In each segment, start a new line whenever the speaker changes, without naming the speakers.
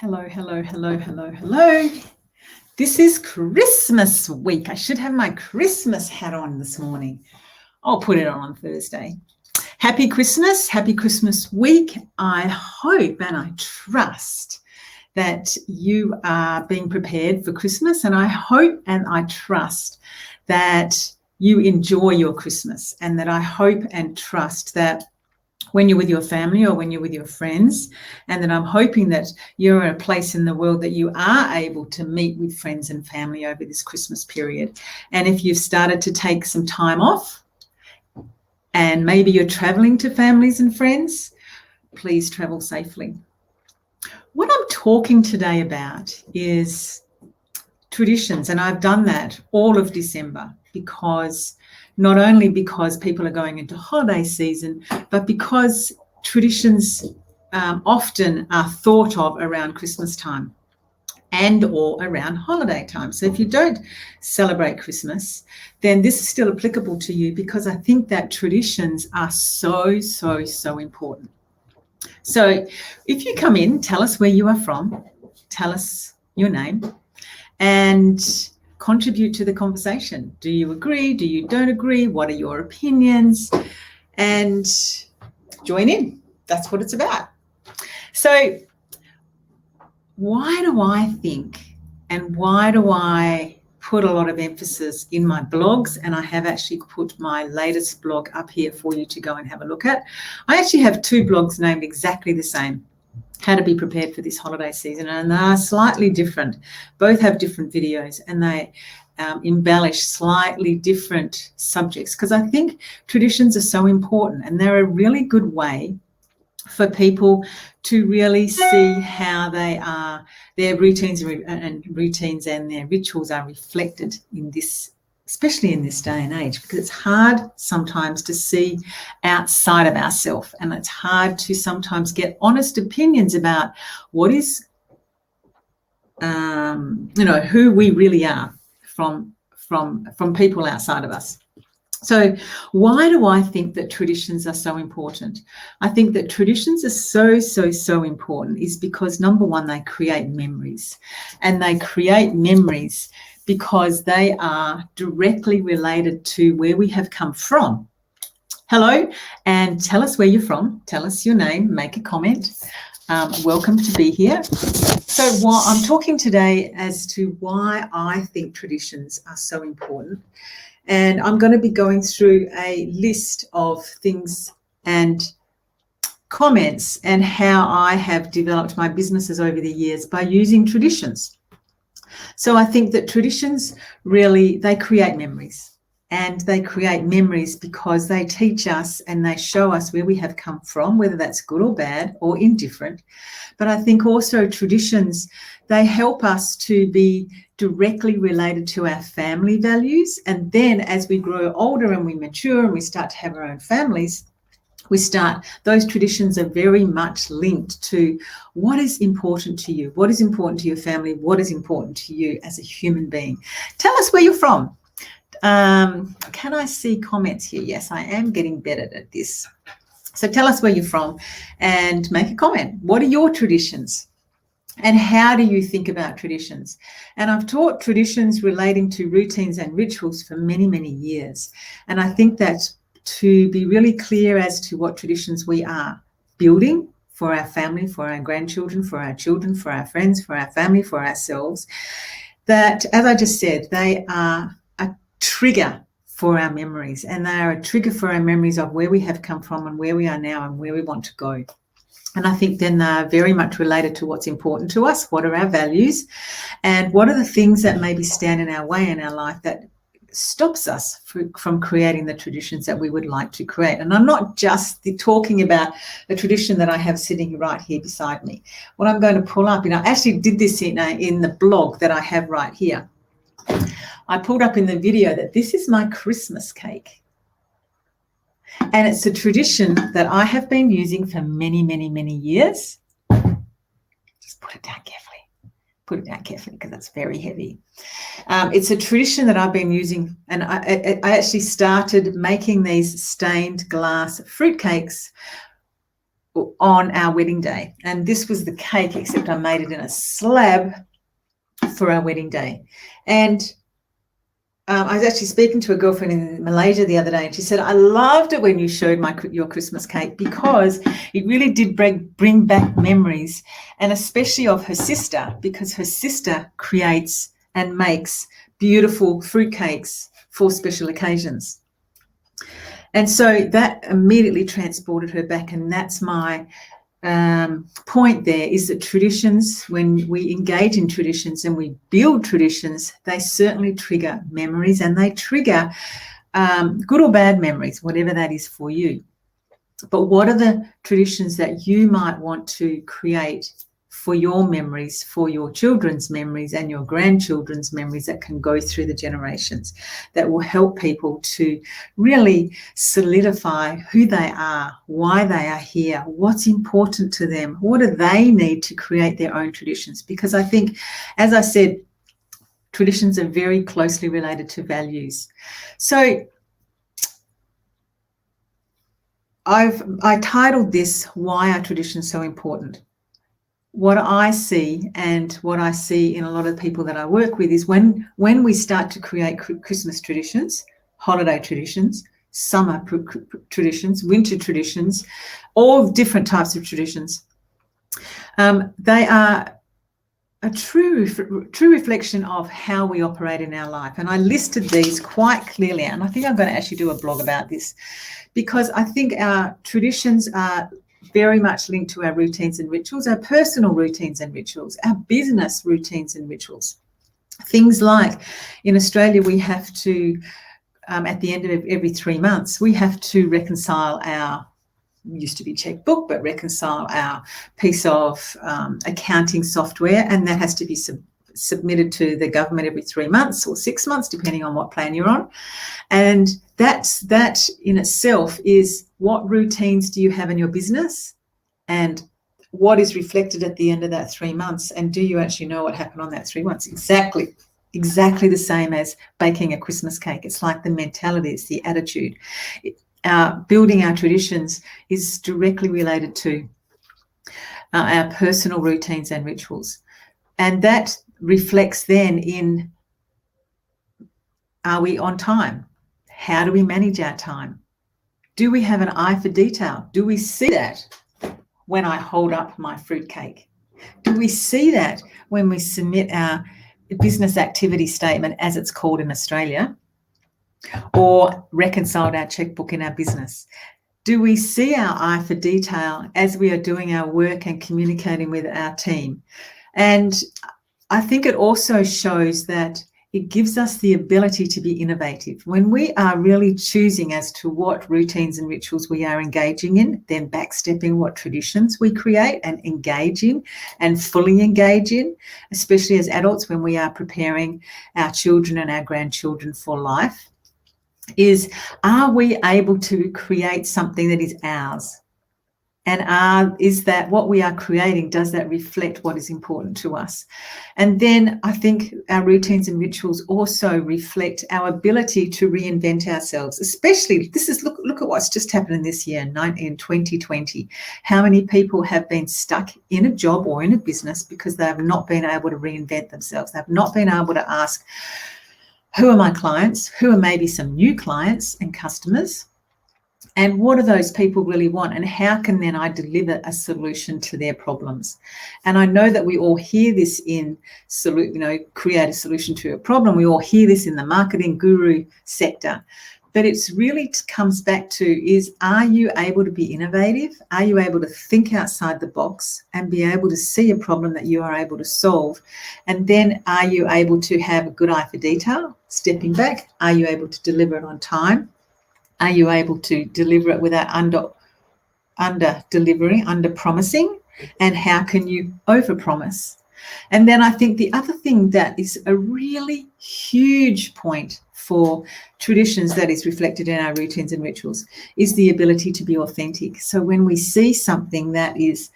Hello, hello, hello, hello, hello. This is Christmas week. I should have my Christmas hat on this morning. I'll put it on Thursday. Happy Christmas week. I hope and I trust that you are being prepared for Christmas, and I hope and I trust that you enjoy your Christmas, and that I hope and trust that when you're with your family or when you're with your friends, and then I'm hoping that you're in a place in the world that you are able to meet with friends and family over this Christmas period. And if you've started to take some time off and maybe you're traveling to families and friends, please travel safely. What I'm talking today about is traditions, and I've done that all of December because not only because people are going into holiday season, but because traditions often are thought of around Christmas time and or around holiday time. So if you don't celebrate Christmas, then this is still applicable to you, because I think that traditions are so important. So if you come in, tell us where you are from, tell us your name, and contribute to the conversation. Do you agree? Do you don't agree? What are your opinions? And join in. That's what it's about. So why do I think, and why do I put a lot of emphasis in my blogs? And I have actually put my latest blog up here for you to go and have a look at. I actually have two blogs named exactly the same: how to be prepared for this holiday season, and they are slightly different. Both have different videos, and they embellish slightly different subjects, because I think traditions are so important, and they're a really good way for people to really see how their routines and their rituals are reflected in this, especially in this day and age, because it's hard sometimes to see outside of ourselves, and it's hard to sometimes get honest opinions about what is, who we really are from people outside of us. So why do I think that traditions are so important? I think that traditions are so important is because, number one, they create memories, and they create memories because they are directly related to where we have come from. Hello, and tell us where you're from. Tell us your name, make a comment. Welcome to be here. So I'm talking today as to why I think traditions are so important. And I'm going to be going through a list of things and comments and how I have developed my businesses over the years by using traditions. So I think that traditions really, they create memories. And they create memories because they teach us and they show us where we have come from, whether that's good or bad or indifferent. But I think also traditions, they help us to be directly related to our family values. And then as we grow older and we mature and we start to have our own families, those traditions are very much linked to what is important to you, what is important to your family, what is important to you as a human being. Tell us where you're from. Can I see comments here? Yes, I am getting better at this. So tell us where you're from and make a comment. What are your traditions? And how do you think about traditions? And I've taught traditions relating to routines and rituals for many years. And I think that to be really clear as to what traditions we are building for our family, for our grandchildren, for our children, for our friends, for our family, for ourselves, that, as I just said, they are a trigger for our memories, and they are a trigger for our memories of where we have come from and where we are now and where we want to go. And I think then they're very much related to what's important to us, what are our values, and what are the things that maybe stand in our way in our life that stops us from creating the traditions that we would like to create. And I'm not just talking about the tradition that I have sitting right here beside me. What I'm going to pull up, I actually did this in the blog that I have right here. I pulled up in the video that this is my Christmas cake. And it's a tradition that I have been using for many years. Just put it down carefully because it's very heavy. It's a tradition that I've been using, and I actually started making these stained glass fruitcakes on our wedding day. And this was the cake, except I made it in a slab for our wedding day. And I was actually speaking to a girlfriend in Malaysia the other day, and she said, I loved it when you showed your Christmas cake, because it really did bring back memories, and especially of her sister, because her sister creates and makes beautiful fruit cakes for special occasions. And so that immediately transported her back, and that's my point there, is that traditions, when we engage in traditions and we build traditions, they certainly trigger memories, and they trigger good or bad memories, whatever that is for you. But what are the traditions that you might want to create for your memories, for your children's memories and your grandchildren's memories, that can go through the generations, that will help people to really solidify who they are, why they are here, what's important to them, what do they need to create their own traditions? Because I think, as I said, traditions are very closely related to values. So I titled this, Why Are Traditions So Important? What I see, and what I see in a lot of people that I work with, is when we start to create Christmas traditions, holiday traditions, summer traditions, winter traditions, all different types of traditions, they are a true reflection of how we operate in our life. And I listed these quite clearly, and I think I'm going to actually do a blog about this, because I think our traditions are very much linked to our routines and rituals, our personal routines and rituals, our business routines and rituals. Things like, in Australia, we have to, at the end of every 3 months, we have to reconcile our, used to be checkbook, but reconcile our piece of accounting software, and that has to be submitted to the government every 3 months or 6 months, depending on what plan you're on. And that in itself is, what routines do you have in your business, and what is reflected at the end of that 3 months, and do you actually know what happened on that 3 months? Exactly the same as baking a Christmas cake. It's like the mentality, it's the attitude. Building our traditions is directly related to our personal routines and rituals, and that reflects then in, are we on time? How do we manage our time? Do we have an eye for detail? Do we see that when I hold up my fruitcake? Do we see that when we submit our business activity statement, as it's called in Australia, or reconciled our checkbook in our business? Do we see our eye for detail as we are doing our work and communicating with our team? And I think it also shows that it gives us the ability to be innovative. When we are really choosing as to what routines and rituals we are engaging in, then backstepping what traditions we create and engage in and fully engage in, especially as adults when we are preparing our children and our grandchildren for life, is, are we able to create something that is ours? And is that what we are creating, does that reflect what is important to us? And then I think our routines and rituals also reflect our ability to reinvent ourselves, especially, look at what's just happened in this year, in 2020. How many people have been stuck in a job or in a business because they have not been able to reinvent themselves? They have not been able to ask, who are my clients? Who are maybe some new clients and customers? And what do those people really want? And how can then I deliver a solution to their problems? And I know that we all hear this in, create a solution to a problem. We all hear this in the marketing guru sector. But it's really comes back to, is, are you able to be innovative? Are you able to think outside the box and be able to see a problem that you are able to solve? And then are you able to have a good eye for detail, stepping back? Are you able to deliver it on time? Are you able to deliver it without under delivering, under promising? And how can you over promise? And then I think the other thing that is a really huge point for traditions that is reflected in our routines and rituals is the ability to be authentic. So when we see something that is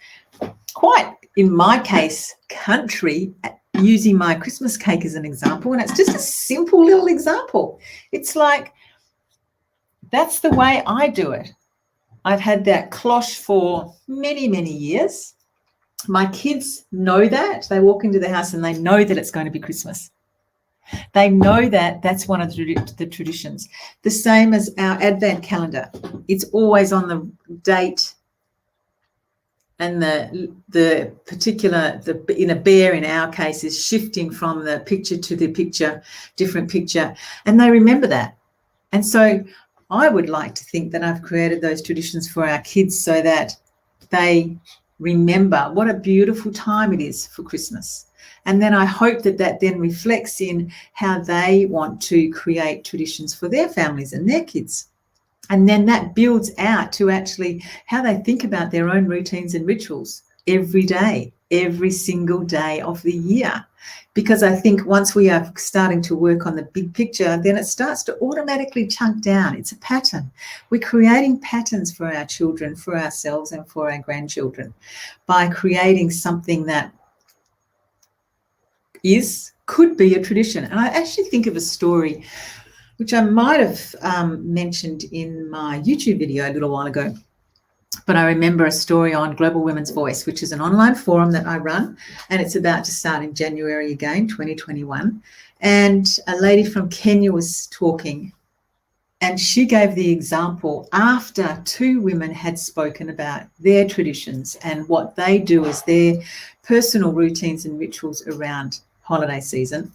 quite, in my case, country, using my Christmas cake as an example, and it's just a simple little example. It's like, that's the way I do it. I've had that cloche for many, many years. My kids know that. They walk into the house and they know that it's going to be Christmas. They know that that's one of the traditions. The same as our Advent calendar. It's always on the date and the particular, in a bear in our case, is shifting from the picture to the picture, different picture, and they remember that. And so I would like to think that I've created those traditions for our kids so that they remember what a beautiful time it is for Christmas. And then I hope that that then reflects in how they want to create traditions for their families and their kids. And then that builds out to actually how they think about their own routines and rituals every day, every single day of the year. Because I think once we are starting to work on the big picture, then it starts to automatically chunk down. It's a pattern. We're creating patterns for our children, for ourselves, and for our grandchildren by creating something that could be a tradition. And I actually think of a story which I might have mentioned in my YouTube video a little while ago. But I remember a story on Global Women's Voice, which is an online forum that I run, and it's about to start in January again, 2021. And a lady from Kenya was talking, and she gave the example after two women had spoken about their traditions and what they do as their personal routines and rituals around holiday season.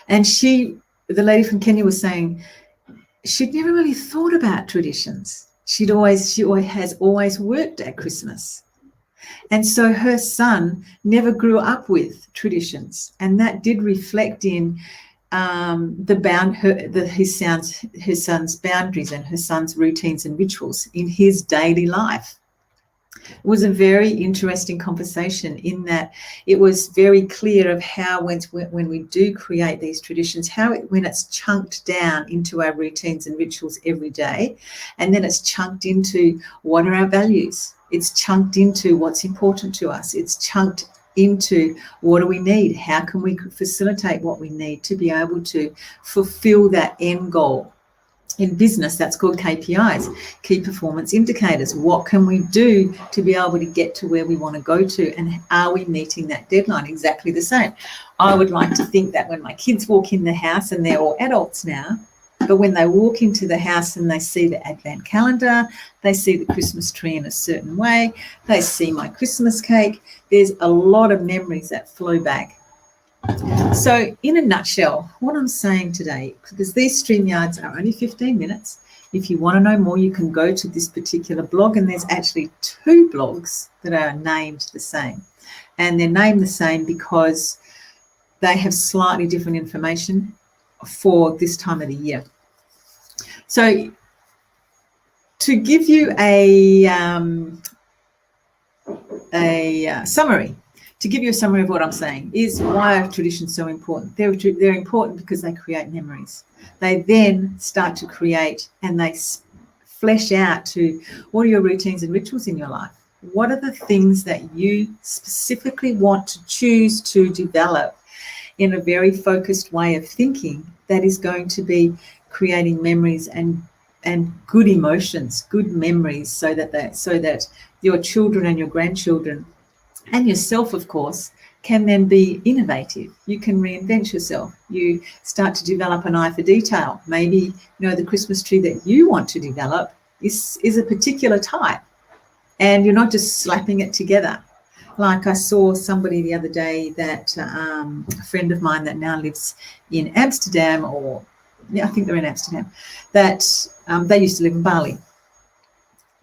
And the lady from Kenya was saying she'd never really thought about traditions. She has always worked at Christmas. And so her son never grew up with traditions. And that did reflect in his son's boundaries and her son's routines and rituals in his daily life. It was a very interesting conversation in that it was very clear of how when we do create these traditions, when it's chunked down into our routines and rituals every day, and then it's chunked into what are our values. It's chunked into what's important to us. It's chunked into what do we need? How can we facilitate what we need to be able to fulfill that end goal? In business, that's called KPIs, key performance indicators. What can we do to be able to get to where we want to go to, and are we meeting that deadline? Exactly the same. I would like to think that when my kids walk in the house, and they're all adults now, but when they walk into the house and they see the Advent calendar, they see the Christmas tree in a certain way, they see my Christmas cake, there's a lot of memories that flow back. So in a nutshell, what I'm saying today, because these StreamYards are only 15 minutes, if you want to know more, you can go to this particular blog, and there's actually two blogs that are named the same. And they're named the same because they have slightly different information for this time of the year. So to give you a summary, to give you a summary of what I'm saying is why are traditions so important. They're important because they create memories. They then start to create, and they flesh out to what are your routines and rituals in your life? What are the things that you specifically want to choose to develop in a very focused way of thinking that is going to be creating memories and good emotions, good memories, so that your children and your grandchildren and yourself, of course, can then be innovative. You can reinvent yourself. You start to develop an eye for detail. Maybe, the Christmas tree that you want to develop is a particular type, and you're not just slapping it together. Like I saw somebody the other day that a friend of mine that now lives in Amsterdam, I think they're in Amsterdam, that they used to live in Bali.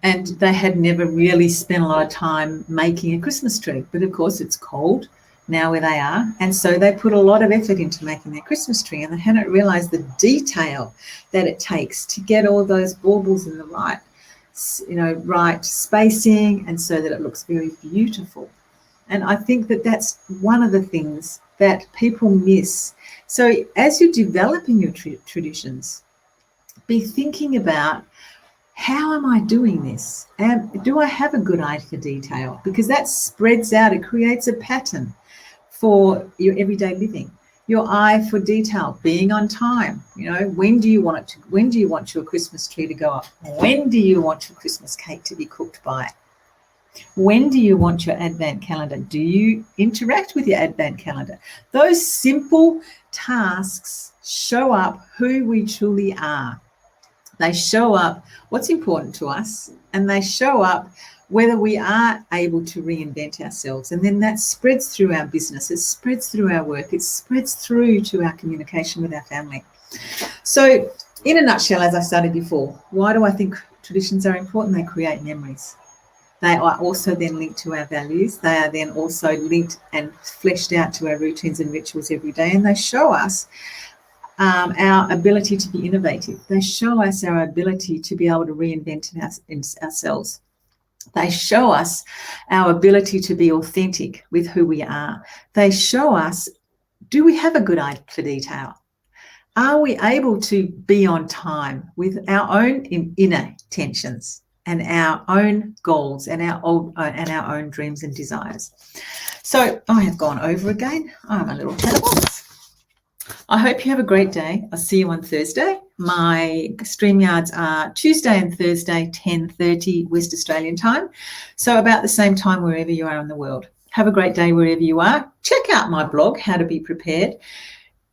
And they had never really spent a lot of time making a Christmas tree. But, of course, it's cold now where they are. And so they put a lot of effort into making their Christmas tree. And they hadn't realised the detail that it takes to get all those baubles in the right spacing, and so that it looks very beautiful. And I think that that's one of the things that people miss. So as you're developing your traditions, be thinking about, how am I doing this? Do I have a good eye for detail? Because that spreads out, it creates a pattern for your everyday living. your eye for detail, being on time. When do you want your Christmas tree to go up? When do you want your Christmas cake to be cooked by? When do you want your Advent calendar? Do you interact with your Advent calendar? Those simple tasks show up who we truly are. They show up what's important to us, and they show up whether we are able to reinvent ourselves. And then that spreads through our business, it spreads through our work, it spreads through to our communication with our family. So in a nutshell, as I started before, why do I think traditions are important? They create memories. They are also then linked to our values. They are then also linked and fleshed out to our routines and rituals every day. And they show us our ability to be innovative. They show us our ability to be able to reinvent ourselves. They show us our ability to be authentic with who we are. They show us, do we have a good eye for detail? Are we able to be on time with our own inner tensions and our own goals and our own dreams and desires? So I have gone over again. I'm a little chatterbox. I hope you have a great day. I'll see you on Thursday. My StreamYards are Tuesday and Thursday, 10:30 West Australian time. So about the same time wherever you are in the world. Have a great day wherever you are. Check out my blog, How to Be Prepared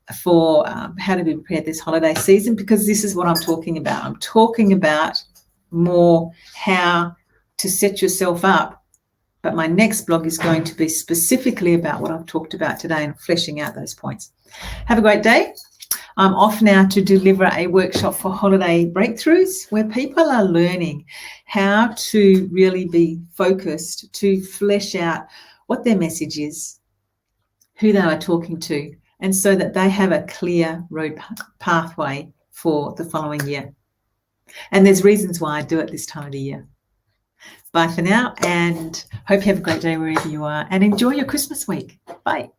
this holiday season, because this is what I'm talking about. I'm talking about more how to set yourself up. But my next blog is going to be specifically about what I've talked about today and fleshing out those points. Have a great day. I'm off now to deliver a workshop for holiday breakthroughs where people are learning how to really be focused, to flesh out what their message is, who they are talking to, and so that they have a clear road pathway for the following year. And there's reasons why I do it this time of the year. Bye for now, and hope you have a great day wherever you are, and enjoy your Christmas week. Bye.